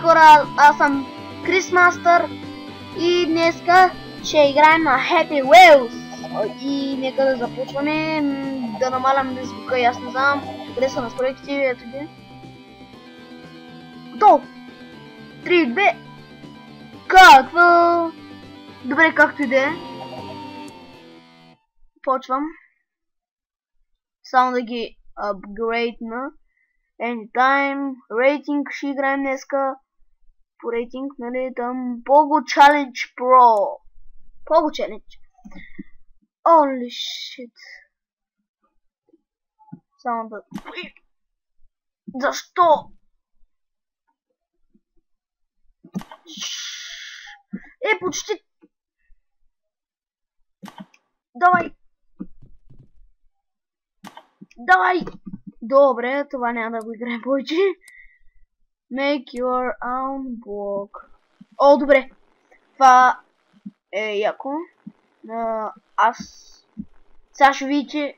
хора, аз съм Крис Мастър и днеска ще играем на Happy Wheels. И нека да започваме, да намалям звука и аз не знам къде са настройките, ето ги. Готово! 3, 2... Какво? Добре, както и да е. Почвам. Само да ги апгрейдна. Anytime. Рейтинг ще играем днеска. По рейтинг, нали, там Pogo Challenge Pro. Pogo Challenge. Holy shit. Само да... Защо? Почти... Давай! Давай! Добре, това няма да го играем повече. Make your own block. О, добре. Това е яко. Аз сега ще видите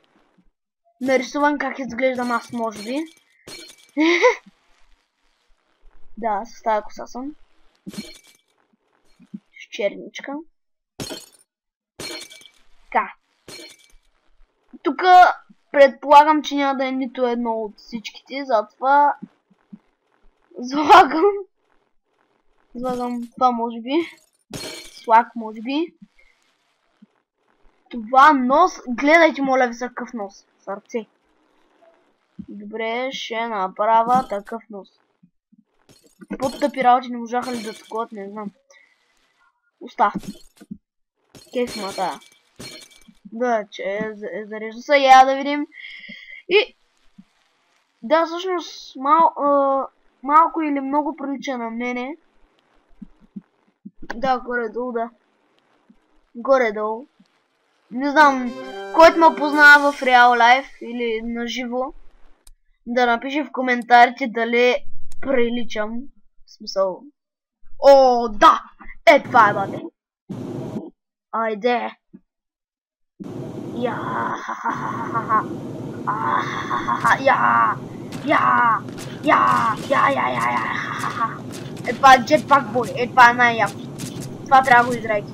нарисуван как изглеждам аз, може би. Да, с тази коса съм. С черничка. Така. Тук предполагам, че няма да е нито едно от всичките, затова залагам това, може би. Слак, може би. Това нос, гледайте, моля ви, за какъв нос. Сърце. Добре, ще направя такъв нос. По-тъпи работи не можаха ли да такова, не знам. Уста. Кейф ма тая. Да, че зарежда се, я да видим. И... да, всъщност, малко или много прилича на мене. Да, горе-долу, да. Горе-долу. Не знам, който ме познава в реал лайф или на живо, да напише в коментарите дали приличам. В смисъл... О, да! Е, това е, бате! Айде! Я, ха-ха-ха-ха-ха! Я! Е, това е джетпак, бой! Е, това е най-яко! Това трябва да го играйте!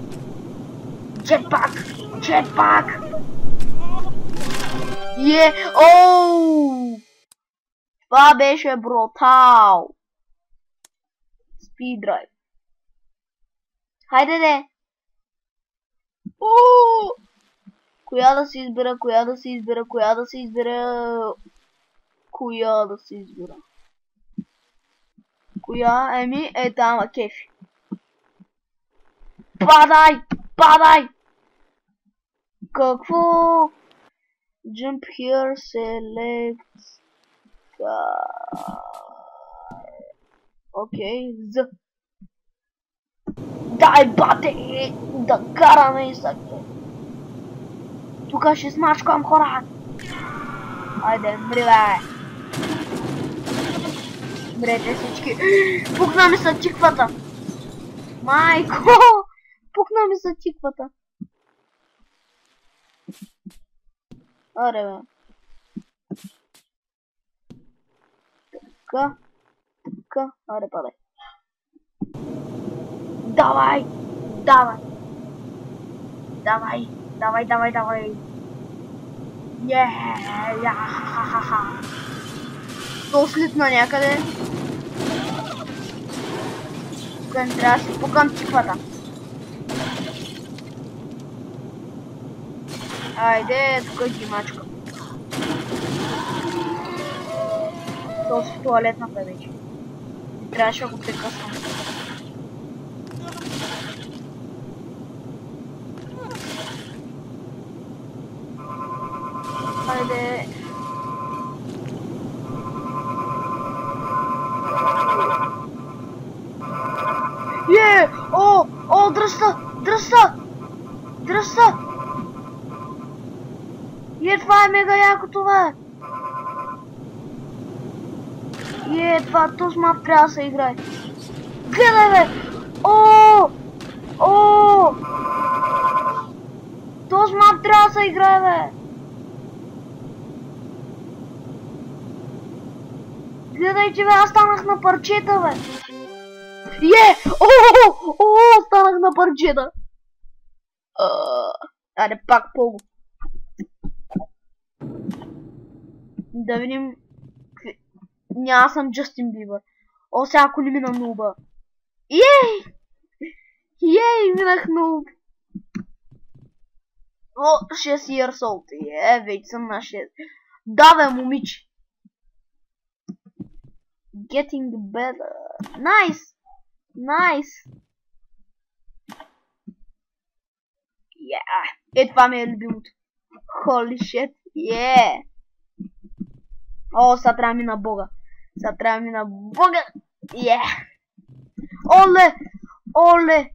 Джетпак! Джетпак! Оу! Това беше брутал! Speed drive. Хайде де! Коя да се избера? Коя? Еми, е тама кефи. Падай! Какво? Jump here, select... Окей, дай, бате! Да караме и саке. Тук ще смачкам, хора! Айде, мри, бе! Мрете всички! Пукна ми са тиквата! Майко! Пукна ми са тиквата! Аре, бе! Така, аре, падай! Давай! Ха-ха-ха! То слитна някъде. Тук не трябва да си пукам тиквата. Айде, тук ги мачка. То си туалетната вече. Трябваше да го прекъсвам. Хайде. О, дръста! Това е мега яко, това е. Това този мап трябва да се играе. Гледай, бе! Този мап трябва да се играе, бе! Гледайте, бе, аз станах на парчета, бе. Станах на парчета. Аре, пак Пого. Да видим. Няма съм Джастин Бибър. Сега ако не мина нуба. Минах нуб. 6 years old. Вече съм на 6. Да, бе, момиче. Getting better. Nice. Това ми е любимото. Holy shit. Сега трябва да мина бога. Оле.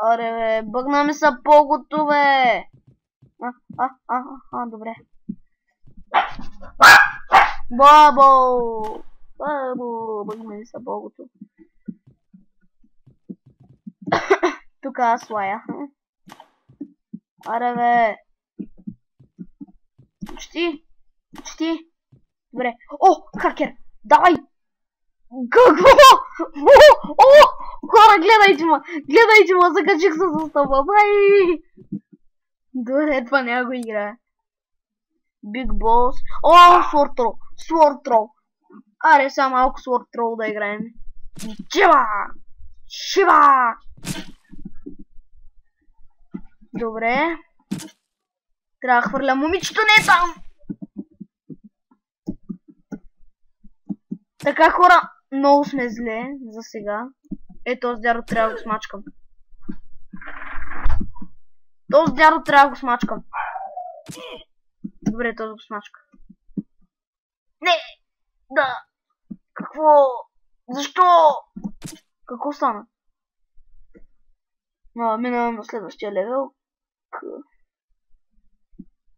Аре, бе, бъгна ми са Погото, бе. Добре. Бабо, бъгна ми са Погото. Тук аз лая. Аре, бе. Почти. Добре. Хакер, давай. Какво? Хора, гледайте ма, закачих се за стълба. Добре, това няма го играе. Big Boss. Sword Throw. Аре, сега малко Sword Throw да играем. Шива! Добре. Трябва да хвърля момичето, не там! Така, хора, много сме зле за сега. Този дядо трябва да го смачкам. Добре, този го смачка. Не! Да! Какво? Защо? Какво стана? Минавам на следващия левел.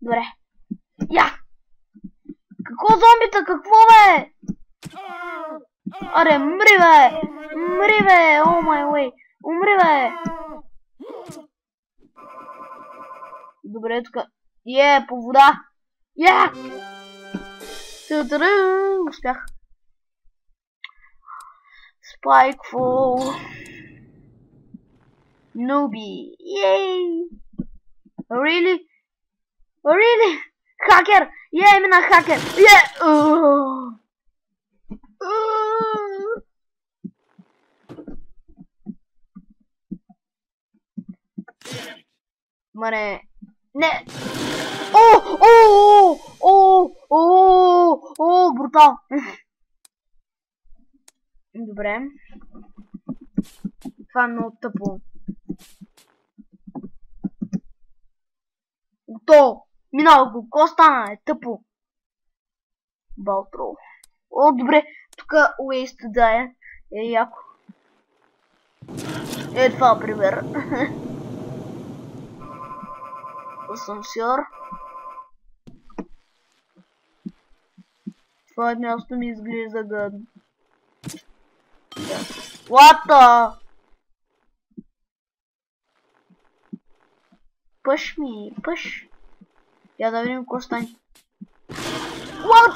Добре. Какво зомбита? Какво, бе? Аре, мри, бе! О май уей! Умри, бе! Добре, тук. По вода! Успях. Spikefall. Newbie. Really? Хакер! Именно хакер! Маре... Не! Брутал! Добре. Това е много тъпо. Минало го. Ко стана? Тъпо. Балтро. Добре. Тук уейст да е. Яко. Това пример. Асансьор. Това място ми изглежда гадно. What the? Пъш. Я да видим какво стане. What?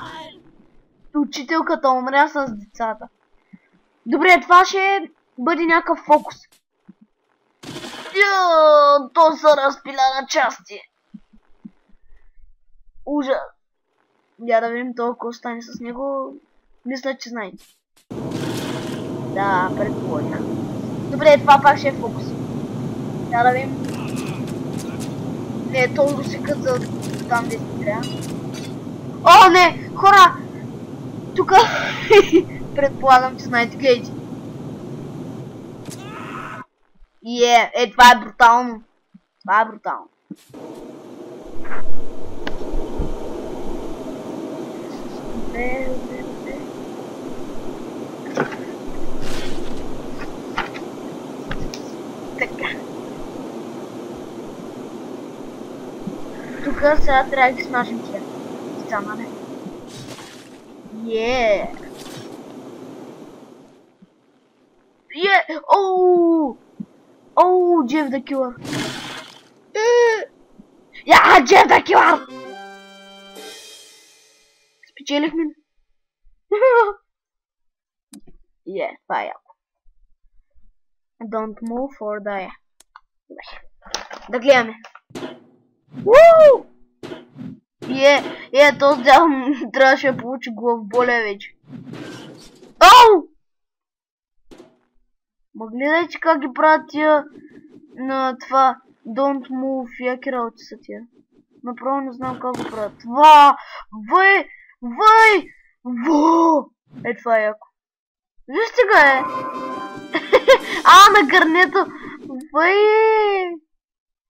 Учителката умря с децата. Добре, това ще бъде някакъв фокус. То се разпиля на части. Ужас. Я да видим толкова стане с него. Мисля, че знаете. Да, предположих. Добре, това пак ще е фокус. Я да видим. Не, толкова се къса там де си трябва. Не! Хора! Тука! Предполагам, че знаете, гледайте. Това е брутално. Така. Тук сега трябва да ги смажем тия. Станаме. Jeff the Killer. Jeff the Killer! Спечелихме. Това е яко. Don't move or die. Добре. Да гледаме. Уу! Този дял трябваше да получи главболя вече. Ау! Ма гледайте как ги правят тия на това Don't move, яки работи са тия. Направо не знам как го правят. Това е яко. Вижте ga на гърнето.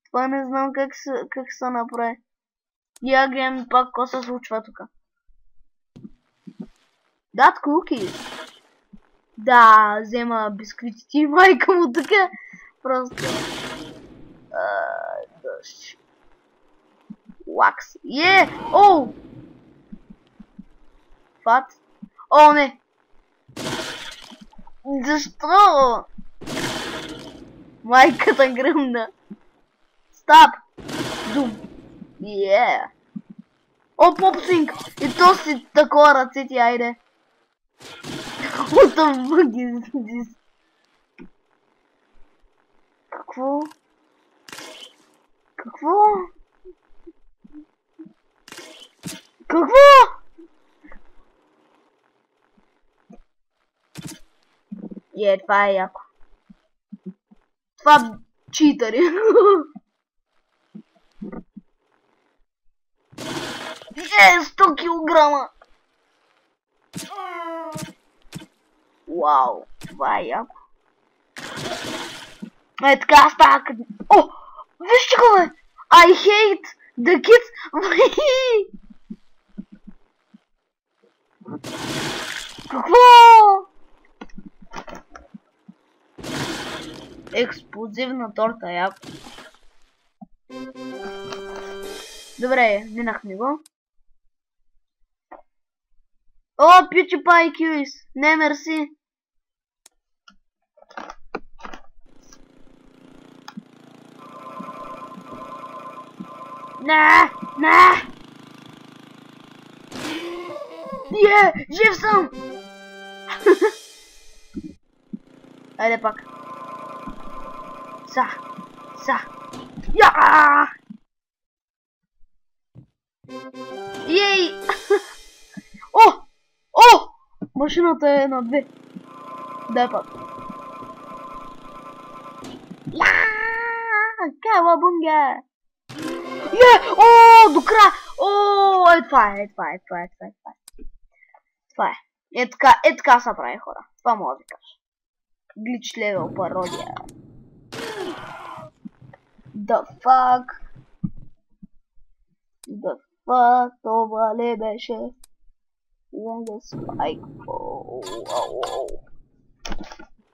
Това не знам как се направи. Я гледам пак какво се случва тук. That cookies. Да, взема бисквитите и майка му тук. Просто. Дъжд. Лакс. Оу! Фат. О, не! Защо? Майката гръмна. Стап! Дум. О, попсинг! И то си такова ръцете, айде. What the fuck is this? Какво? Това е яко. Това читари. 100 килограма. Вау, това е яко. Така става къде... О! Вижте го, бе! I hate the kids! Какво? Експлозивна торта, яко. Добре, минахме го. О, PewDiePie Qs! Не, мерси! Не! Жив съм! Айде пак. Ей! О! Машината е на 2. Дай пак. Кавабунга! О, до края! О, това е. Това е. Така се прави, хора. Това мога да ви кажа. Glitch level пародия. The fuck? Това ли беше? Longest spike.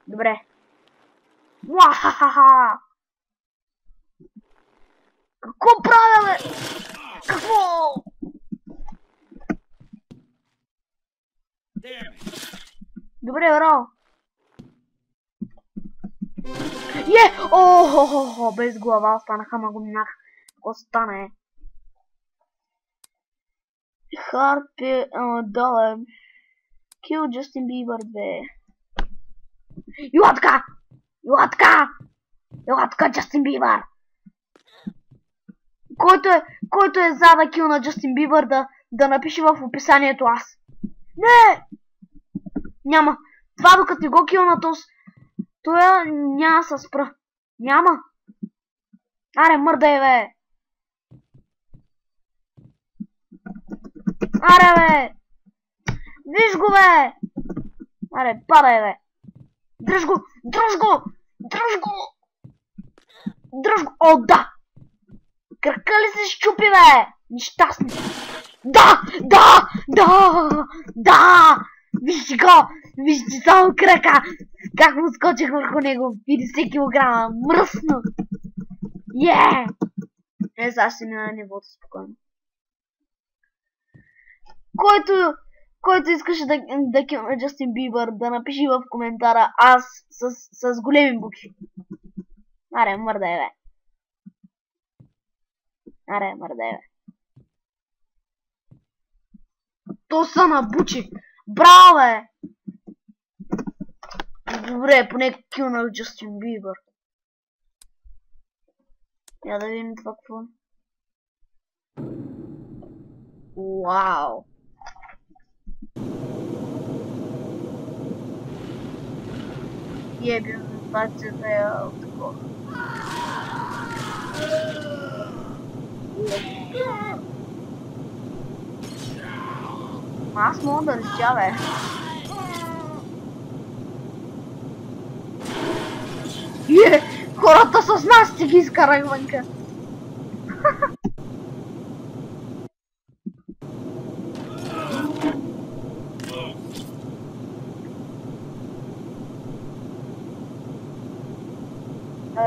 Добре. Муахахаха! Какво правя, бе? Какво? Добре, браво. Охо, без глава останаха, ма го минах. Какво стана, Харпи, доле. Kill Justin Bieber, бе. Юлатка, Justin Bieber. Който е за да кил на Justin Bieber, да напише в описанието аз. Не! Няма. Това докато не го кил на той няма се спра. Няма. Аре, мърдай, бе. Аре, бе. Виж го, бе. Аре, падай, бе. Дръж го. О, да. Кръка ли се щупи, бе? Нещастни. Да. Вижте го. Вижте само крака. Как му скочих върху него. 50 килограма. Мръсно. Сега ще мина на нивото спокойно. Който искаше да килна Джастин Бибър, да напиши в коментара аз с големи букви. Аре, мърдай, бе. То са набучи. Браво, бе. Добре, поне килнах Джастин Бибър. Я да видим това какво е. Вау! Ебем бацата я от такова. Аз мога да летя, бе. Хората с нас ти ги изкарах вънка.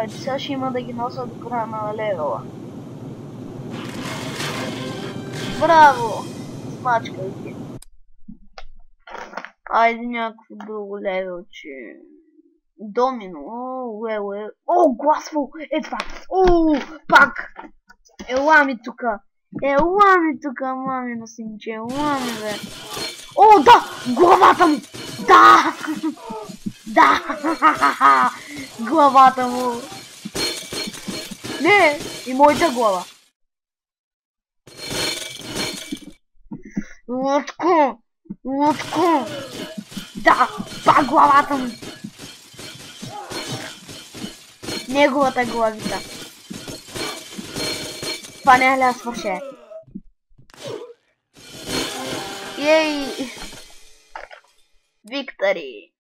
Сега ще има да ги носа до края на левела. Браво! Смачкай ги. Айде някакво друго левелче. Домино. О, гласвол! Е това! О, пак! Ела ми тука! Ела ми тука, мамино синче! Ела ми, бе! О, да! Главата му! Да! Да! Главата му! Не! И моята глава! Лутко! Лутко! Да! Пак главата му! Неговата главица! Това не е ля свърше! Ей! Виктори!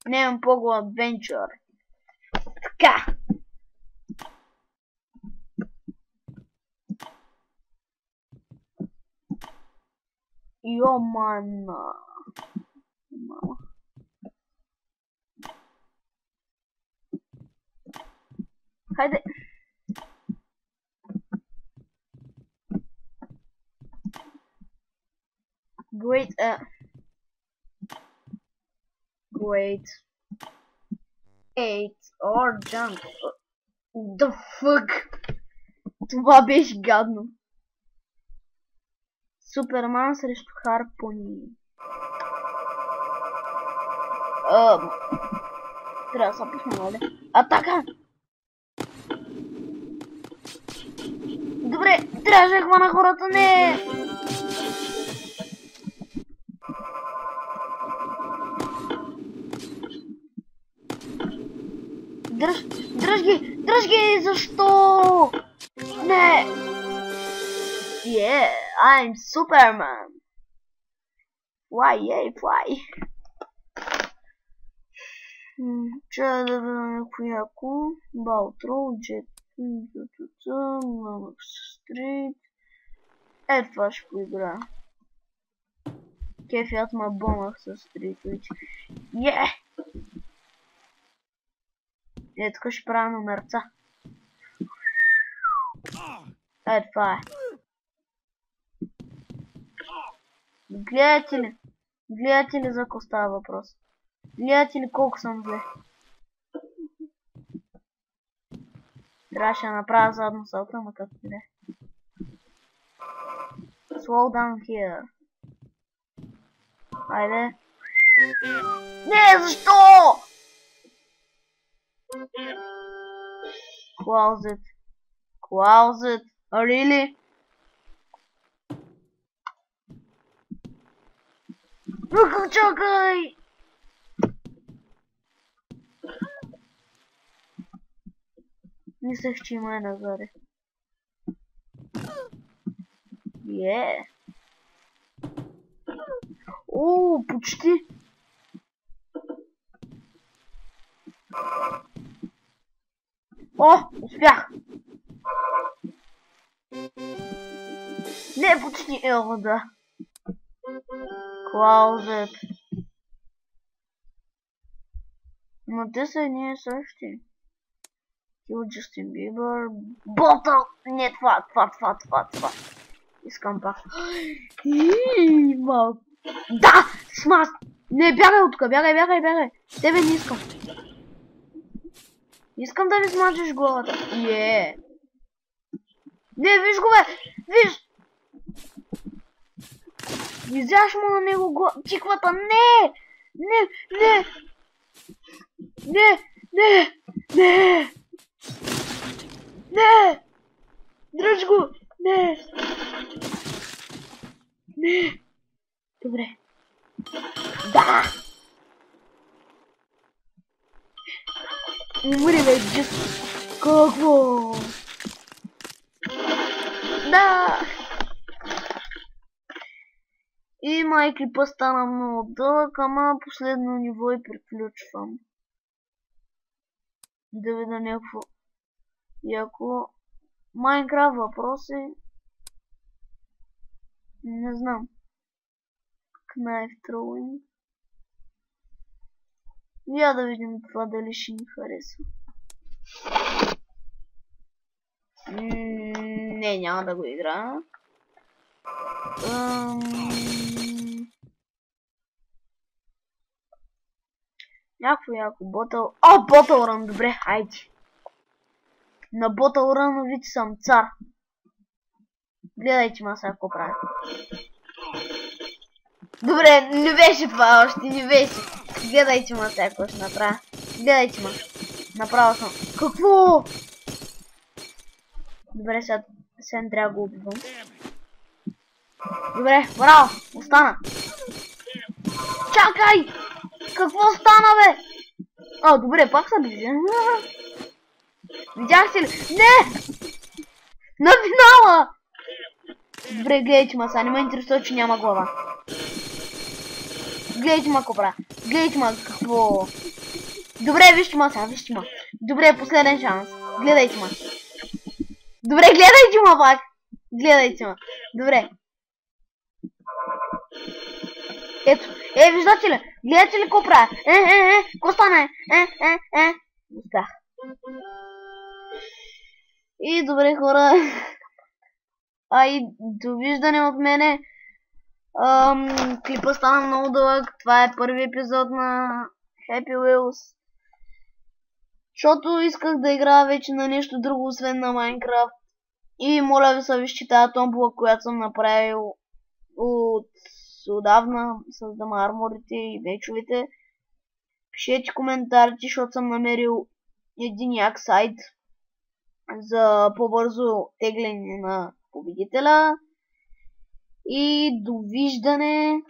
Нямам по-го адвенчър. Така! Йо, мана! Мама. Хайде! Great, Great 8 or jump. The fuck? Това беше гадно. Суперман срещу харпуни. Трябва да се пусна, нали? Атака! Добре, трябваше да хвана хората, не! Дръж ги, защо? Не! Yeah, I'm Superman! Fly, yay, fly! Трябва да бъда някой яко. Балтрол, Джет, Мамък Стрит. Е, това ще поигра. Кефият ма бомах с стритович. Yeah! Е, тук ще правя номерца. Е, това е. Гледате ли? Гледате ли за какво става въпрос? Гледате ли колко съм зле? Трябваше да направя задно салта, ама как не. Slow down here. Айде. Не, защо? Closet. Closet. Really? Чакай! Мислех, че има нагоре. Е. О, почти. О, успях. Не, почти ело, да. Closet. Но те са едни и същи. Kill Justin Bieber. Ботъл! Не, това. Искам пак. Да! Смаз! Не, бягай от тук, бягай. Тебе не искам. Искам да ви смажеш главата. Не, виж го, бе! Виж! Визяш му на него чиквата. Не! Не, не! Не, не, не! Не! Дръж го! Не! Не! Добре. Да! Умри, бе, джис! Какво? Да! И май клипа стана много дълъг, ама последно ниво и приключвам. Да видя някакво яко. Майнкрафт въпроси. Не знам. Knife throwing. Я да видим това дали ще ни хареса. Не, няма да го игра. Някакво яко ботъл. О, ботъл рън, добре, хайде. На ботъл ръновите съм цар. Гледайте ма сега какво правя. Добре, не беше това още, не беше. Гледайте ма сега какво ще направя. Гледайте ма. Направо съм. Какво? Добре, сега не трябва да го убивам. Добре, браво, остана. Чакай! Какво стана, бе? А, добре, пак са близи. Видяхте ли? Не! На финала! Добре, гледайте ма, сега не ме интересува, че няма глава. Гледайте ма какво правя. Гледайте ма какво. Добре, вижте ма сега, вижте ма. Добре, последен шанс. Гледайте ма. Добре, гледайте ма пак. Гледайте ма. Добре. Ето, виждате ли? Гледате ли какво правя? Какво стана? Успях. И добре, хора. И довиждане от мене. Клипа стана много дълъг. Това е първи епизод на Happy Wheels. Защото исках да играя вече на нещо друго, освен на Майнкрафт. И моля ви се, вижте тази томбола, която съм направил отдавна. Създам арморите и мечовете. Пишете коментарите, защото съм намерил един як сайт за по-бързо тегляне на победителя. И довиждане.